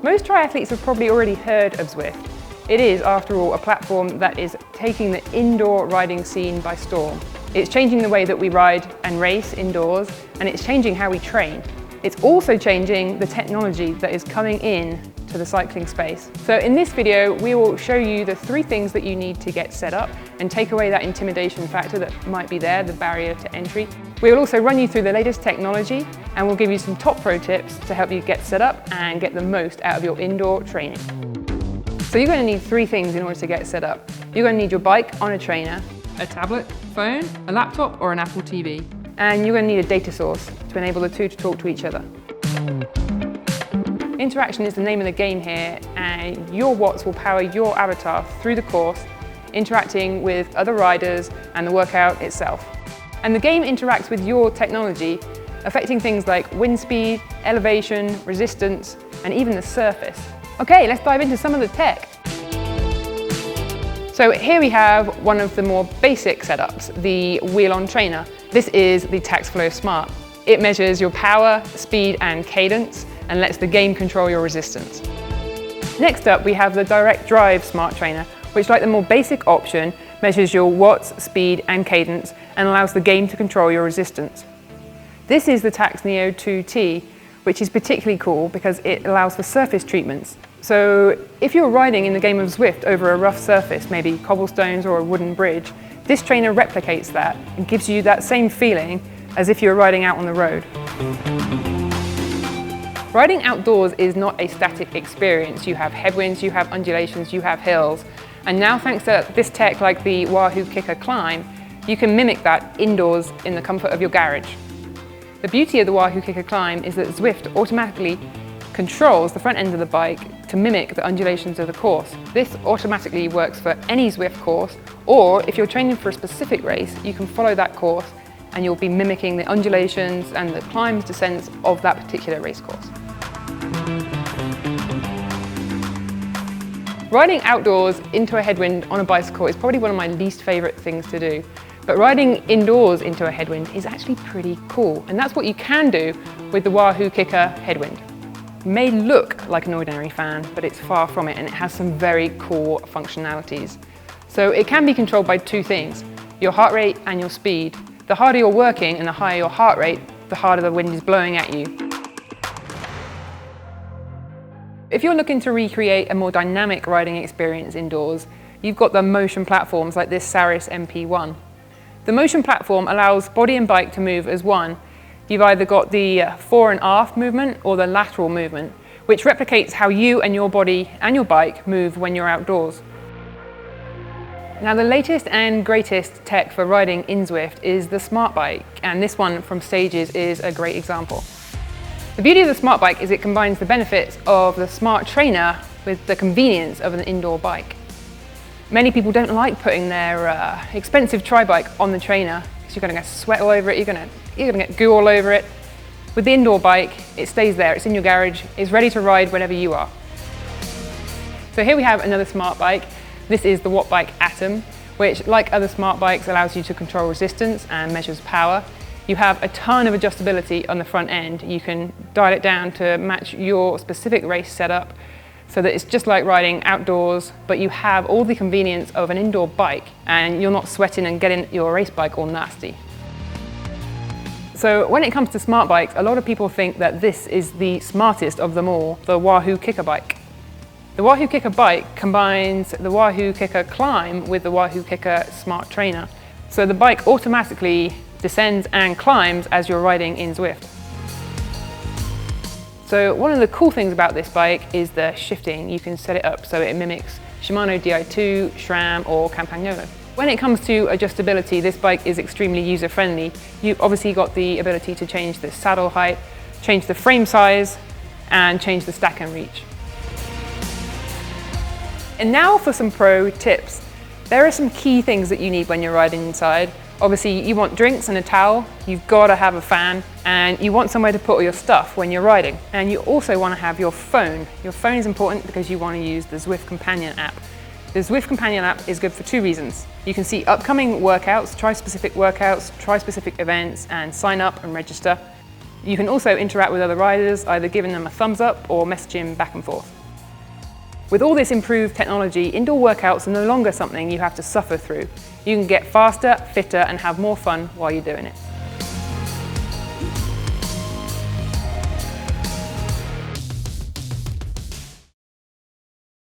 Most triathletes have probably already heard of Zwift. It is, after all, a platform that is taking the indoor riding scene by storm. It's changing the way that we ride and race indoors, and it's changing how we train. It's also changing the technology that is coming in to the cycling space. So in this video, we will show you the 3 things that you need to get set up and take away that intimidation factor that might be there, the barrier to entry. We will also run you through the latest technology, and we'll give you some top pro tips to help you get set up and get the most out of your indoor training. So you're going to need 3 things in order to get set up. You're going to need your bike on a trainer, a tablet, phone, a laptop or an Apple TV. And you're going to need a data source to enable the two to talk to each other. Interaction is the name of the game here, and your watts will power your avatar through the course, interacting with other riders and the workout itself. And the game interacts with your technology, affecting things like wind speed, elevation, resistance, and even the surface. Okay, let's dive into some of the tech. So here we have one of the more basic setups, the wheel-on trainer. This is the TaxFlow Smart. It measures your power, speed, and cadence, and lets the game control your resistance. Next up, we have the Direct Drive Smart Trainer, which, like the more basic option, measures your watts, speed, and cadence, and allows the game to control your resistance. This is the Tax Neo 2T, which is particularly cool because it allows for surface treatments. So if you're riding in the game of Zwift over a rough surface, maybe cobblestones or a wooden bridge, this trainer replicates that and gives you that same feeling as if you're riding out on the road. Riding outdoors is not a static experience. You have headwinds, you have undulations, you have hills. And now, thanks to this tech like the Wahoo Kicker Climb, you can mimic that indoors in the comfort of your garage. The beauty of the Wahoo Kicker Climb is that Zwift automatically controls the front end of the bike to mimic the undulations of the course. This automatically works for any Zwift course, or if you're training for a specific race, you can follow that course and you'll be mimicking the undulations and the climbs, descents of that particular race course. Riding outdoors into a headwind on a bicycle is probably one of my least favourite things to do. But riding indoors into a headwind is actually pretty cool. And that's what you can do with the Wahoo Kicker headwind. It may look like an ordinary fan, but it's far from it, and it has some very cool functionalities. So it can be controlled by 2 things, your heart rate and your speed. The harder you're working and the higher your heart rate, the harder the wind is blowing at you. If you're looking to recreate a more dynamic riding experience indoors, you've got the motion platforms like this Saris MP1. The motion platform allows body and bike to move as one. You've either got the fore and aft movement or the lateral movement, which replicates how you and your body and your bike move when you're outdoors. Now, the latest and greatest tech for riding in Zwift is the Smart Bike, and this one from Stages is a great example. The beauty of the Smart Bike is it combines the benefits of the Smart Trainer with the convenience of an indoor bike. Many people don't like putting their expensive tri-bike on the trainer because you're going to get sweat all over it, you're going to get goo all over it. With the indoor bike, it stays there, it's in your garage, it's ready to ride whenever you are. So here we have another Smart Bike. This is the Wattbike Atom, which, like other Smart Bikes, allows you to control resistance and measures power. You have a ton of adjustability on the front end. You can dial it down to match your specific race setup so that it's just like riding outdoors, but you have all the convenience of an indoor bike and you're not sweating and getting your race bike all nasty. So when it comes to smart bikes, a lot of people think that this is the smartest of them all, the Wahoo Kicker bike. The Wahoo Kicker bike combines the Wahoo Kicker Climb with the Wahoo Kicker Smart Trainer. So the bike automatically descends and climbs as you're riding in Zwift. So one of the cool things about this bike is the shifting. You can set it up so it mimics Shimano Di2, SRAM or Campagnolo. When it comes to adjustability, this bike is extremely user-friendly. You've obviously got the ability to change the saddle height, change the frame size, and change the stack and reach. And now for some pro tips. There are some key things that you need when you're riding inside. Obviously, you want drinks and a towel, you've got to have a fan, and you want somewhere to put all your stuff when you're riding. And you also want to have your phone. Your phone is important because you want to use the Zwift Companion app. The Zwift Companion app is good for two reasons. You can see upcoming workouts, tri-specific events, and sign up and register. You can also interact with other riders, either giving them a thumbs up or messaging back and forth. With all this improved technology, indoor workouts are no longer something you have to suffer through. You can get faster, fitter, and have more fun while you're doing it.